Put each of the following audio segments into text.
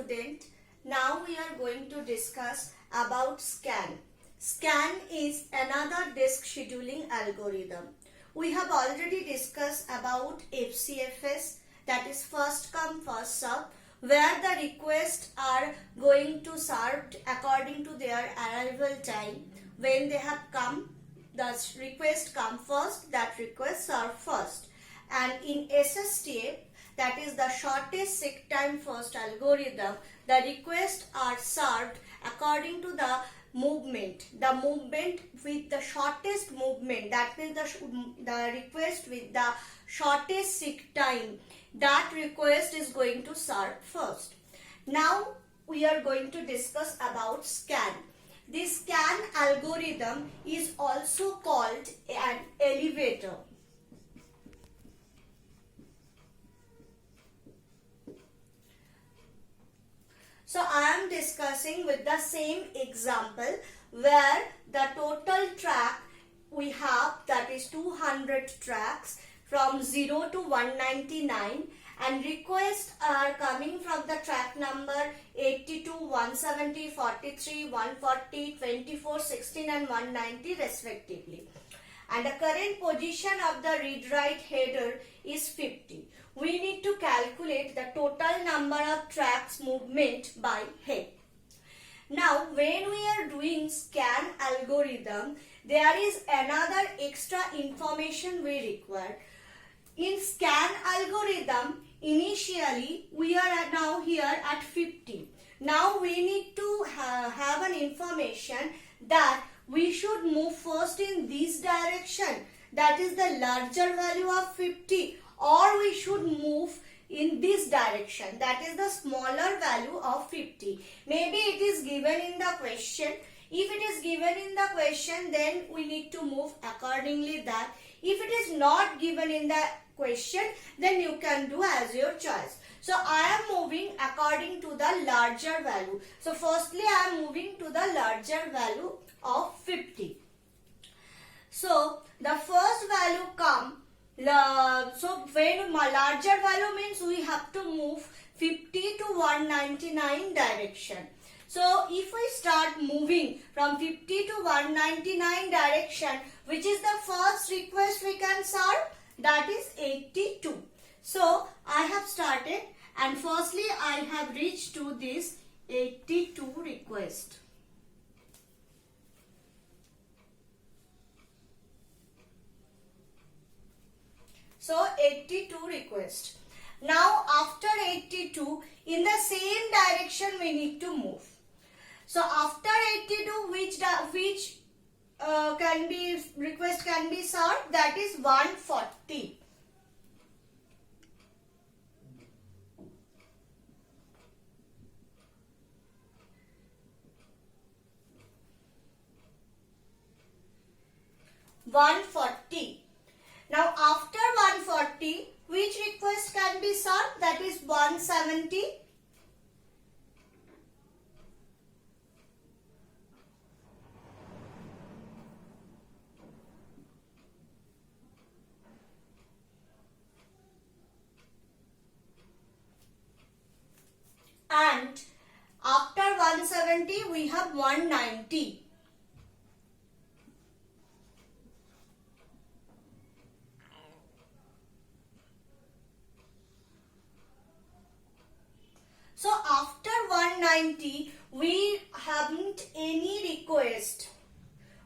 student. Now we are going to discuss about scan. Scan is another disk scheduling algorithm. We have already discussed about FCFS, that is first come first serve, where the requests are going to served according to their arrival time. When they have come, the request come first, that request serve first. And in SSTF, that is the shortest seek time first algorithm, the requests are served according to the movement with the shortest movement, that means the request with the shortest seek time, that request is going to serve first. Now we are going to discuss about scan. This scan algorithm is also called an elevator. So I am discussing with the same example where the total track we have, that is 200 tracks from 0 to 199, and requests are coming from the track number 82, 170, 43, 140, 24, 16 and 190 respectively. And the current position of the read-write header is 50. We need to calculate the total number of tracks movement by head. Now, when we are doing scan algorithm, there is another extra information we require. In scan algorithm, initially we are now here at 50. Now we need to have an information that we should move first in this direction, that is the larger value of 50, or we should move in this direction, that is the smaller value of 50. Maybe it is given in the question. If it is given in the question, then we need to move accordingly that. If it is not given in the question, then you can do as your choice. So I am moving according to the larger value. So firstly I am moving to the larger value of 50. So the first value come. So when larger value means we have to move 50 to 199 direction. So if we start moving from 50 to 199 direction, which is the first request we can serve, that is 82. So I have started, and firstly I have reached to this 82 request. So 82 request. Now after 82, in the same direction we need to move. So after 82, which request can be served, that is 140. Now after 140, which request can be served, that is 170. And after 170 we have 190. So after 190 we haven't any request.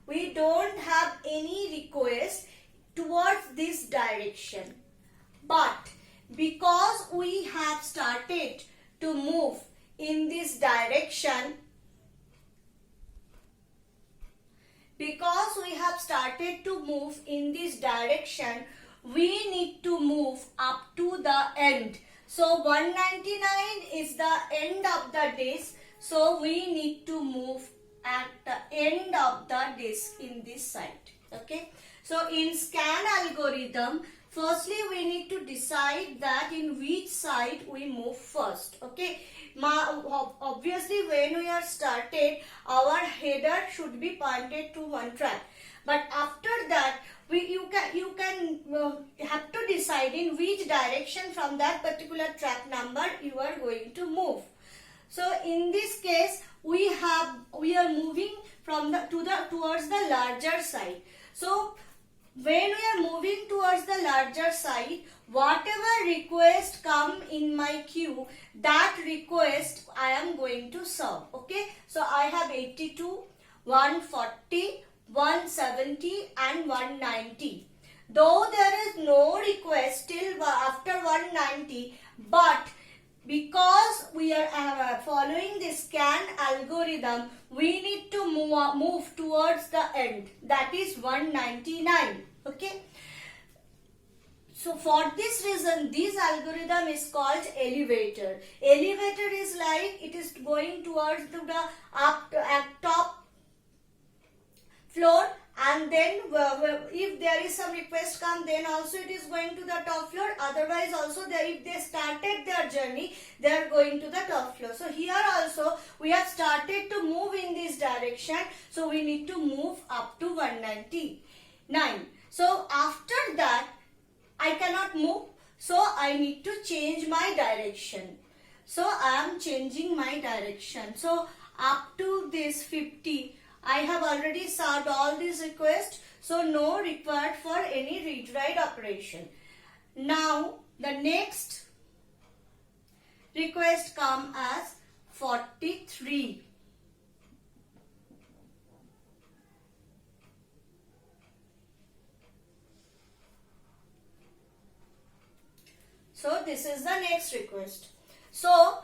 We don't have any request towards this direction. But because we have started to move in this direction, we need to move up to the end. So 199 is the end of the disk. So we need to move at the end of the disk in this side. Okay. So in scan algorithm, firstly we need to decide that in which side we move first. Okay. Obviously when we are started, our header should be pointed to one track. But after that, you can have to decide in which direction from that particular track number you are going to move. So in this case, we are moving from towards the larger side. So when we are moving towards the larger side, whatever request come in my queue, that request I am going to serve. Okay, so I have 82, 140, 170 and 190. Though there is no request till after 190, but because we are following the scan algorithm, we need to move towards the end, that is 199. Okay. So for this reason, this algorithm is called elevator. Elevator is like it is going towards the top floor, and then if there is some request come, then also it is going to the top floor. Otherwise also if they started their journey, they are going to the top floor. So here also we have started to move in this direction, so we need to move up to 199. So after that I cannot move, so I need to change my direction. So I am changing my direction. So up to this 50, I have already served all these requests, so no required for any read-write operation. Now the next request come as 43. So this is the next request. So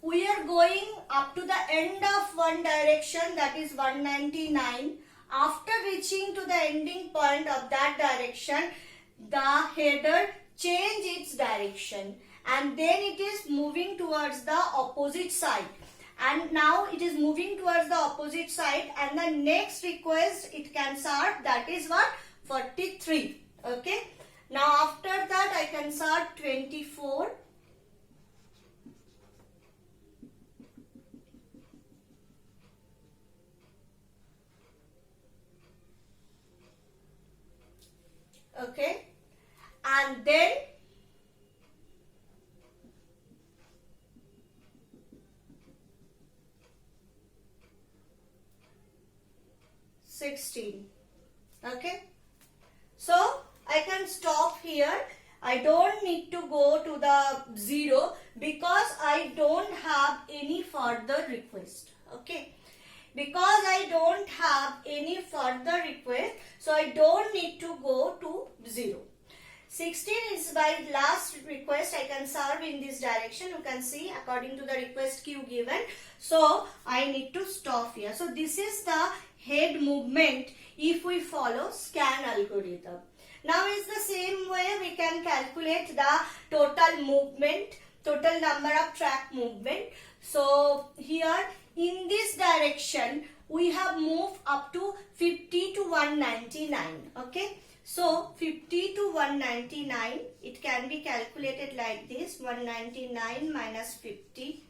we are going up to the end of one direction, that is 199. After reaching to the ending point of that direction, the header change its direction and then it is moving towards the opposite side. And now it is moving towards the opposite side, and the next request it can serve, that is what? 43. Okay. Now after that I can serve 24. Okay, and then 16. Okay, so I can stop here. I don't need to go to the 0 because I don't have any further request. Okay, because I don't have any further request, so I don't need to go to 0. 16 is my last request I can serve in this direction. You can see according to the request queue given. So I need to stop here. So this is the head movement if we follow scan algorithm. Now it's the same way we can calculate the total movement, total number of track movement. So here in this direction we have moved up to 50 to 199. Okay, so 50 to 199, it can be calculated like this: 199 minus 50.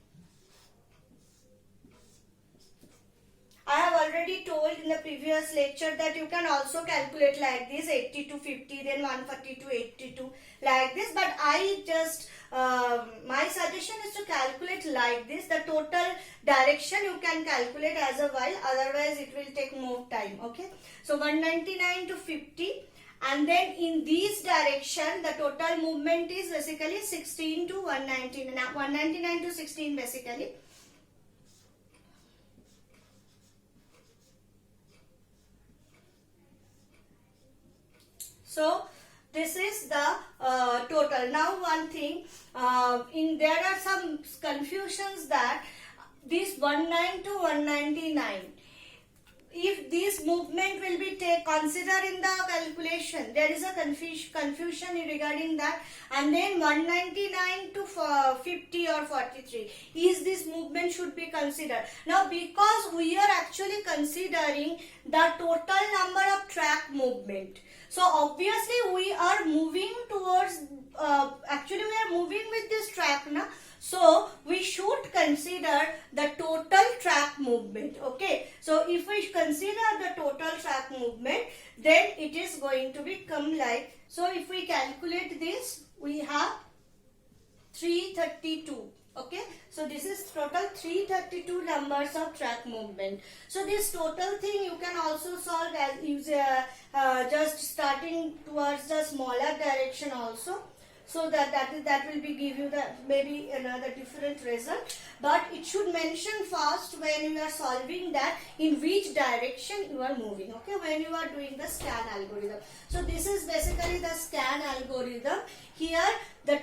I have already told in the previous lecture that you can also calculate like this: 80 to 50, then 140 to 82, like this. But I just my suggestion is to calculate like this. The total direction you can calculate as a while, otherwise it will take more time. Okay, so 199 to 50, and then in this direction the total movement is basically 16 to 199. 199 to 16 basically. So this is the total. Now one thing, there are some confusions that this 19 to 199, if this movement will be considered in the calculation, there is a confusion regarding that. And then 199 to 50 or 43, is this movement should be considered. Now because we are actually considering the total number of track movement, so obviously we are moving towards, actually we are moving with this track now. So we should consider the total track movement. Okay, so if we consider the total track movement, then it is going to become like, so if we calculate this, we have 332. Okay, So this is total 332 numbers of track movement. So this total thing you can also solve as just starting towards the smaller direction also. So that will be give you the maybe another different result, but it should mention first when you are solving that in which direction you are moving. Okay, when you are doing the scan algorithm. So this is basically the scan algorithm. Here the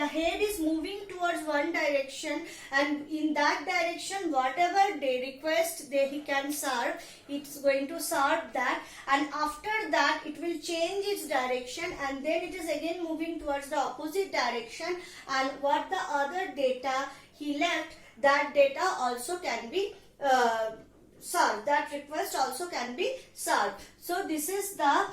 head is moving towards one direction, and in that direction whatever they request he can serve, it's going to serve that, and after that it will change its direction, and then it is again moving towards the opposite direction, and what the other data he left, that data also can be served, that request also can be served. So this is the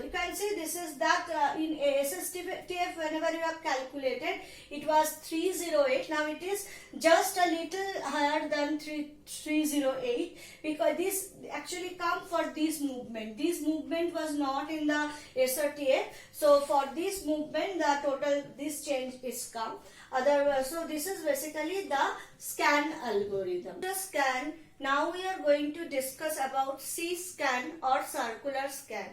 you can see this is that in SSTF whenever you have calculated it was 308, now it is just a little higher than 308, because this actually come for this movement was not in the SRTF, so for this movement the total this change is come. Otherwise, so this is basically the scan algorithm. The scan. Now we are going to discuss about C-scan or circular scan.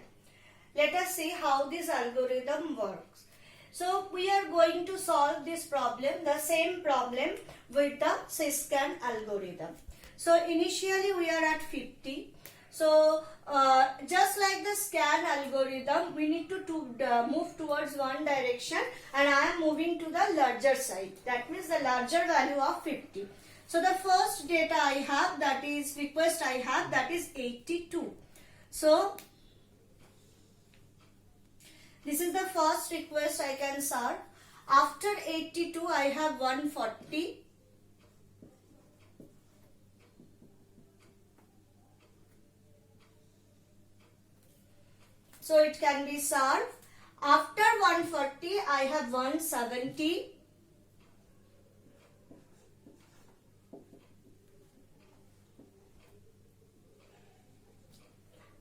Let us see how this algorithm works. So we are going to solve this problem, the same problem with the C-scan algorithm. So initially we are at 50. So just like the scan algorithm, we need to move towards one direction, and I am moving to the larger side. That means the larger value of 50. So the first data I have, that is request I have, that is 82. So this is the first request I can serve. After 82 I have 140. So it can be served. After 140 I have 170.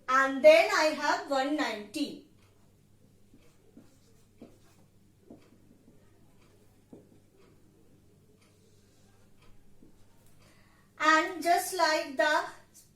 And then I have 190. And just like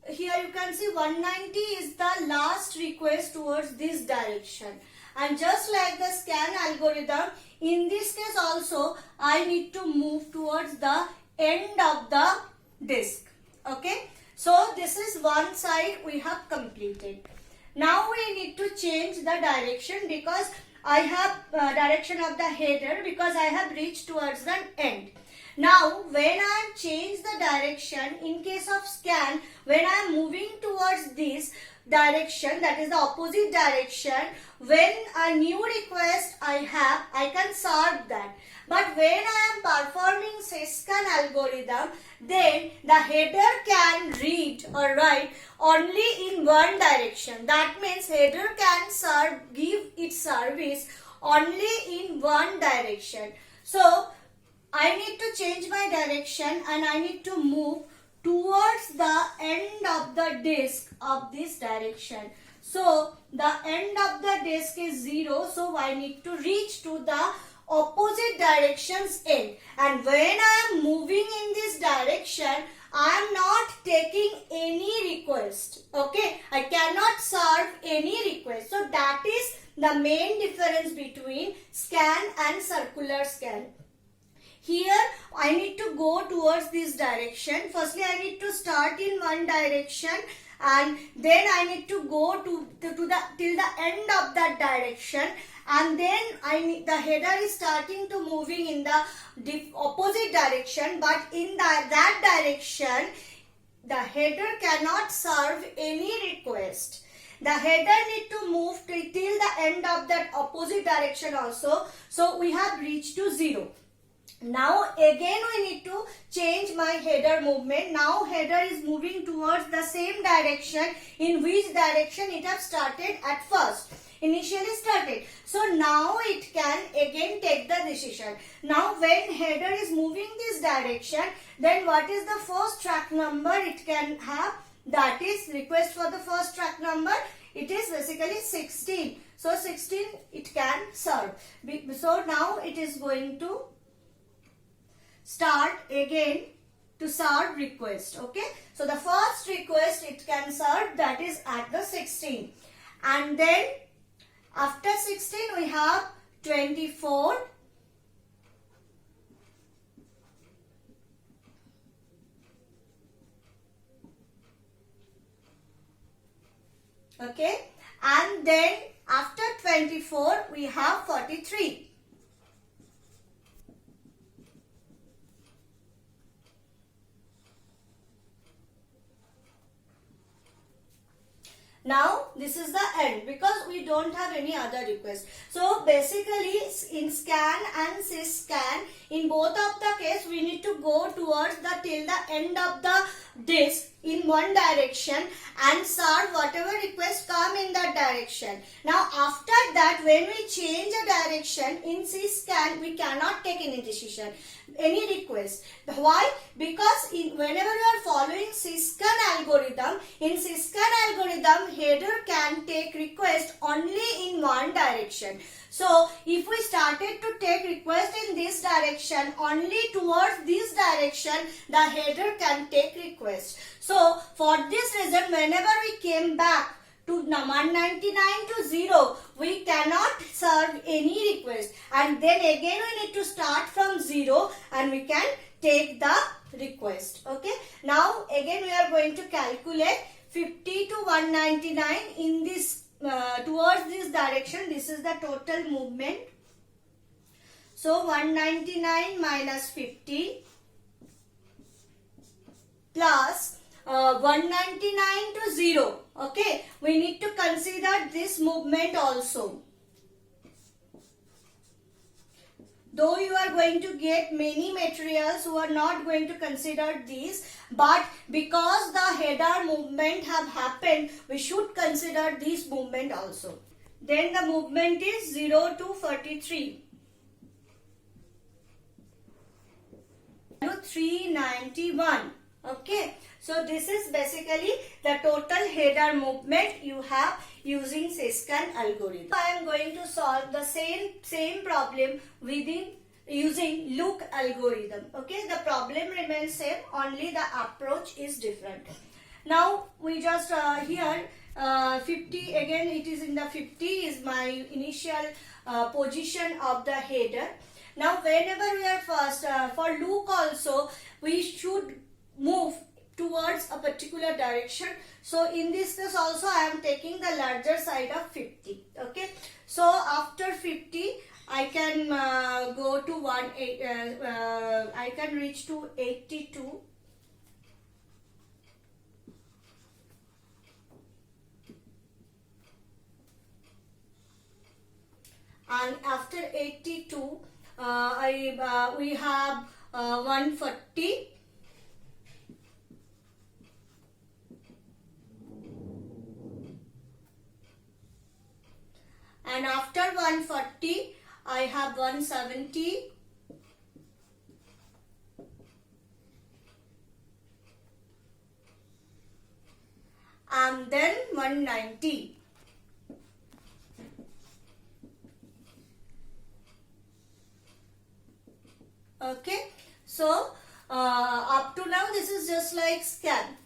here you can see 190 is the last request towards this direction. And just like the scan algorithm, in this case also I need to move towards the end of the disk. Okay. So this is one side we have completed. Now we need to change the direction, because I have direction of the header, because I have reached towards the end. Now when I have changed the direction, in case of scan, when I am moving towards this direction, that is the opposite direction, when a new request I have, I can serve that. But when I am performing C-scan algorithm, then the header can read or write only in one direction. That means header can give its service only in one direction. So I need to change my direction, and I need to move towards the end of the disk of this direction. So the end of the disk is 0, so I need to reach to the opposite direction's end. And when I am moving in this direction, I am not taking any request. Okay, I cannot serve any request. So that is the main difference between scan and circular scan. Here I need to go towards this direction. Firstly I need to start in one direction, and then I need to go till the end of that direction, and then the header is starting to moving in the opposite direction, but in that direction the header cannot serve any request. The header need to move till the end of that opposite direction also. So we have reached to 0. Now again we need to change my header movement. Now header is moving towards the same direction in which direction it have started at first. Initially started. So now it can again take the decision. Now when header is moving this direction, then what is the first track number it can have? That is request for the first track number. It is basically 16. So 16 it can serve. So now it is going to start again to serve request. Okay, so the first request it can serve, that is at the 16, and then after 16 we have 24, okay, and then after 24 we have 43. Now this is the end because we don't have any other request. So basically in scan and syscan, in both of the case we need to go towards the till the end of the disk in one direction and serve whatever request come in that direction. Now after that, when we change a direction in syscan, we cannot take any decision, any request. Why? Because whenever you are following syscan algorithm, in syscan algorithm header can take request only in one direction. So if we started to take request in this direction, only towards this direction the header can take request. So for this reason, whenever we came back to 199 to 0, we cannot serve any request, and then again we need to start from 0 and we can take the request. Okay, now again we are going to calculate 50 to 199 in this towards this direction. This is the total movement. So 199 minus 50 plus 199 to 0. Okay, we need to consider this movement also. Though you are going to get many materials who are not going to consider this, but because the header movement have happened, we should consider this movement also. Then the movement is 0 to 43. 391. Okay, so this is basically the total header movement you have using syscan algorithm. I am going to solve the same problem using look algorithm. Okay, the problem remains same, only the approach is different. Now we just here 50, again it is in the 50 is my initial position of the header. Now whenever we are first for look also, we should move towards a particular direction. So in this case also I am taking the larger side of 50. Okay, so after 50 I can go to I can reach to 82. And after 82 we have 140. And after 140 I have 170. And then 190. Okay, so up to now this is just like scan.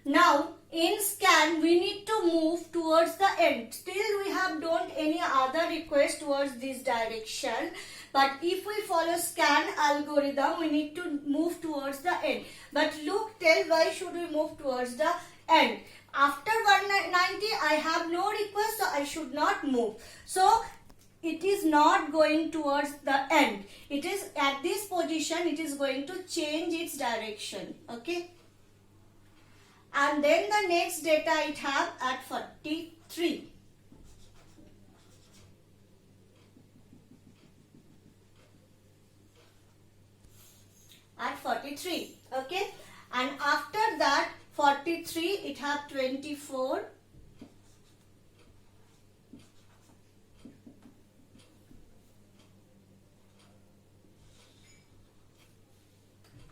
Now in scan we need to move towards the end. Still we have don't any other request towards this direction, but if we follow scan algorithm we need to move towards the end. But look, tell why should we move towards the end? After 190 I have no request, so I should not move. So it is not going towards the end. It is at this position, it is going to change its direction. Okay, and then the next data it have at 43. At 43. Okay, and after that 43 it have 24.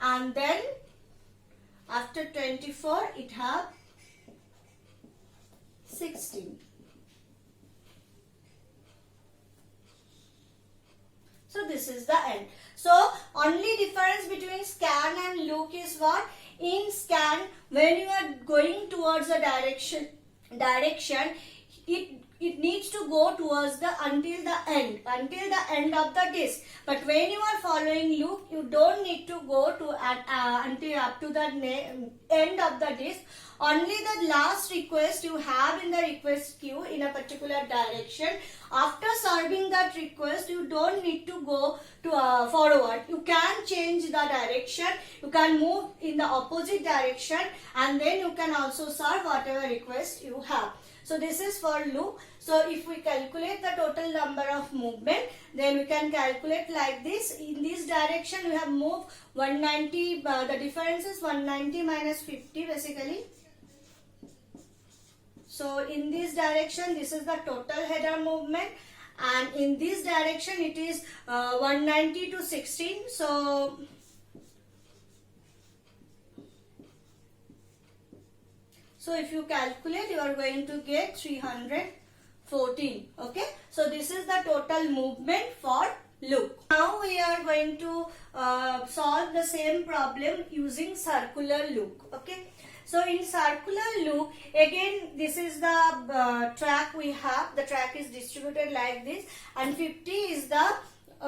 And then after 24 it have 16. So this is the end. So only difference between scan and look is what? In scan, when you are going towards a direction, it needs to go towards the until the end of the disk. But when you are following loop, you don't need to go to until up to the end of the disk. Only the last request you have in the request queue in a particular direction. After serving that request, you don't need to go to forward. You can change the direction. You can move in the opposite direction, and then you can also serve whatever request you have. So this is for loop. So if we calculate the total number of movement, then we can calculate like this. In this direction, we have moved 190. The difference is 190 minus 50 basically. So in this direction, this is the total header movement, and in this direction it is 190 to 16. So if you calculate, you are going to get 314. Okay. So this is the total movement for loop. Now we are going to solve the same problem using circular loop. Okay. So in circular loop, again this is the track we have. The track is distributed like this, and 50 is the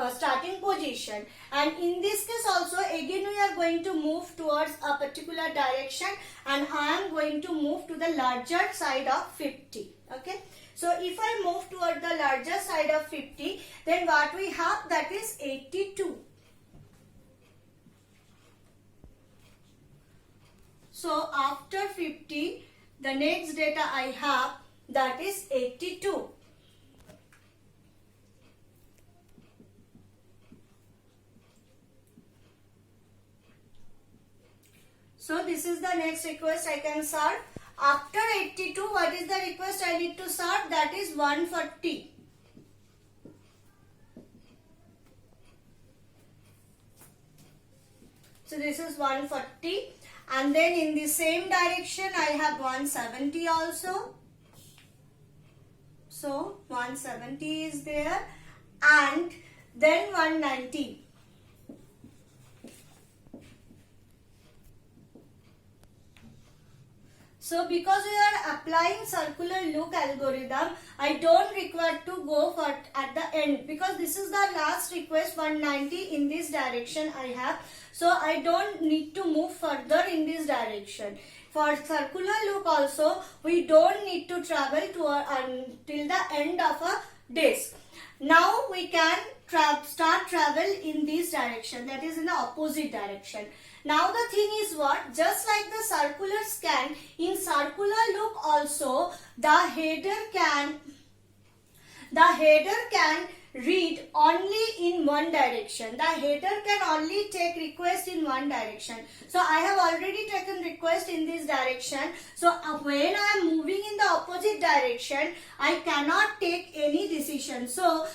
starting position. And in this case also, again we are going to move towards a particular direction, and I am going to move to the larger side of 50. Okay. So if I move toward the larger side of 50, then what we have, that is 82. So after 50, the next data I have, that is 82. So this is the next request I can serve. After 82, what is the request I need to serve? That is 140. So this is 140. And then in the same direction, I have 170 also. So 170 is there, and then 190. So because we are applying circular loop algorithm, I don't require to go for at the end, because this is the last request, 190 in this direction I have. So I don't need to move further in this direction. For circular loop also, we don't need to travel to until the end of a disk. Now we can start travel in this direction, that is in the opposite direction. Now the thing is what? Just like the circular scan, in circular loop also, the header can read only in one direction. The header can only take request in one direction. So I have already taken request in this direction. So when I am moving in the opposite direction, I cannot take any decision. So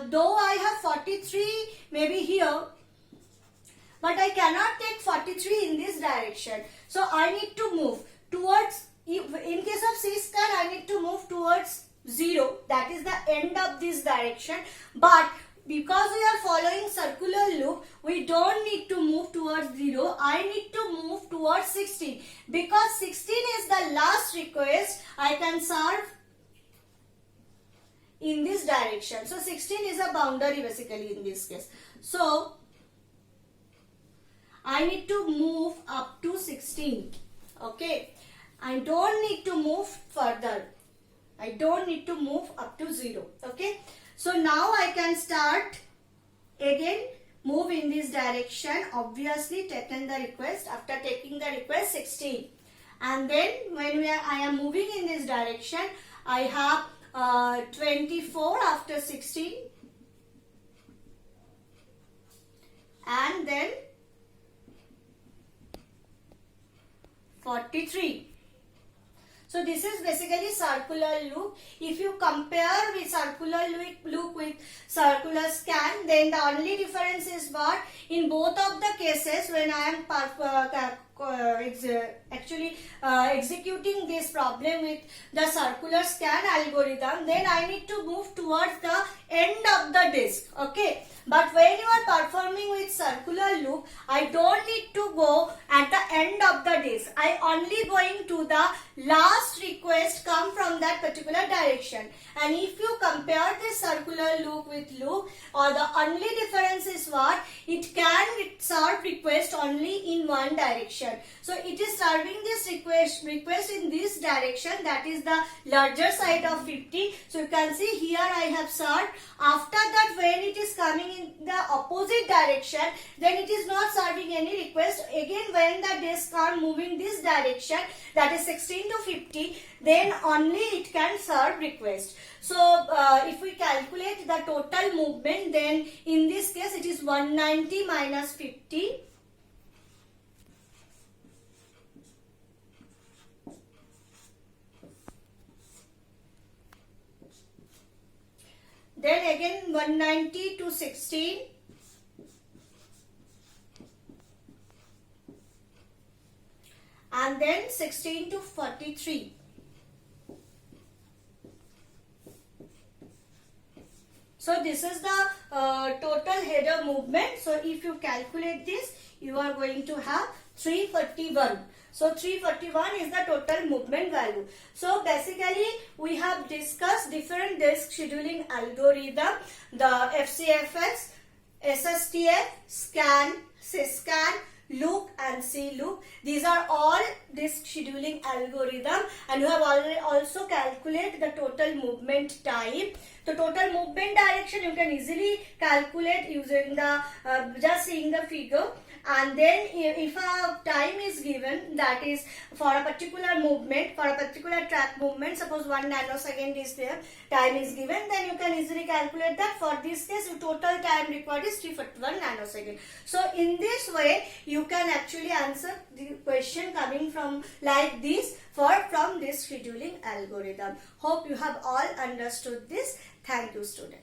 though I have 43 maybe here, but I cannot take 43 in this direction. So I need to move towards, in case of C-scan, I need to move towards 0. That is the end of this direction. But because we are following circular loop, we don't need to move towards 0. I need to move towards 16. Because 16 is the last request I can serve in this direction. So 16 is a boundary basically in this case. So I need to move up to 16. Okay. I don't need to move further. I don't need to move up to 0. Okay. So now I can start again, move in this direction. Obviously taken the request. After taking the request, 16. And then when I am moving in this direction, I have 24 after 16. And then 43. So this is basically circular loop. If you compare with circular loop with circular scan, then the only difference is what? In both of the cases, when I am actually executing this problem with the circular scan algorithm, then I need to move towards the end of the disk. Okay, but when you are performing with circular loop, I don't need to go at the end of the disk. I only going to the last request come from that particular direction. And if you compare this circular loop with loop, or the only difference is what? It can serve request only in one direction. So it is serving this request in this direction, that is the larger side of 50. So you can see here I have served. After that, when it is coming in the opposite direction, then it is not serving any request. Again, when the disks are moving this direction, that is 16 to 50, then only it can serve request. So if we calculate the total movement, then in this case it is 190 minus 50. Then again 190 to 16. And then 16 to 43. So this is the total header movement. So if you calculate this, you are going to have 341. So 341 is the total movement value. So basically we have discussed different disk scheduling algorithm, the FCFS, SSTF, scan, syscan, loop and C-loop. These are all disk scheduling algorithm, and you have already also calculated the total movement time. The total movement direction you can easily calculate using the just seeing the figure. And then if a time is given, that is for a particular movement, for a particular track movement, suppose 1 nanosecond is there, time is given, then you can easily calculate that. For this case, your total time required is 341 nanosecond. So in this way, you can actually answer the question coming from like this from this scheduling algorithm. Hope you have all understood this. Thank you, student.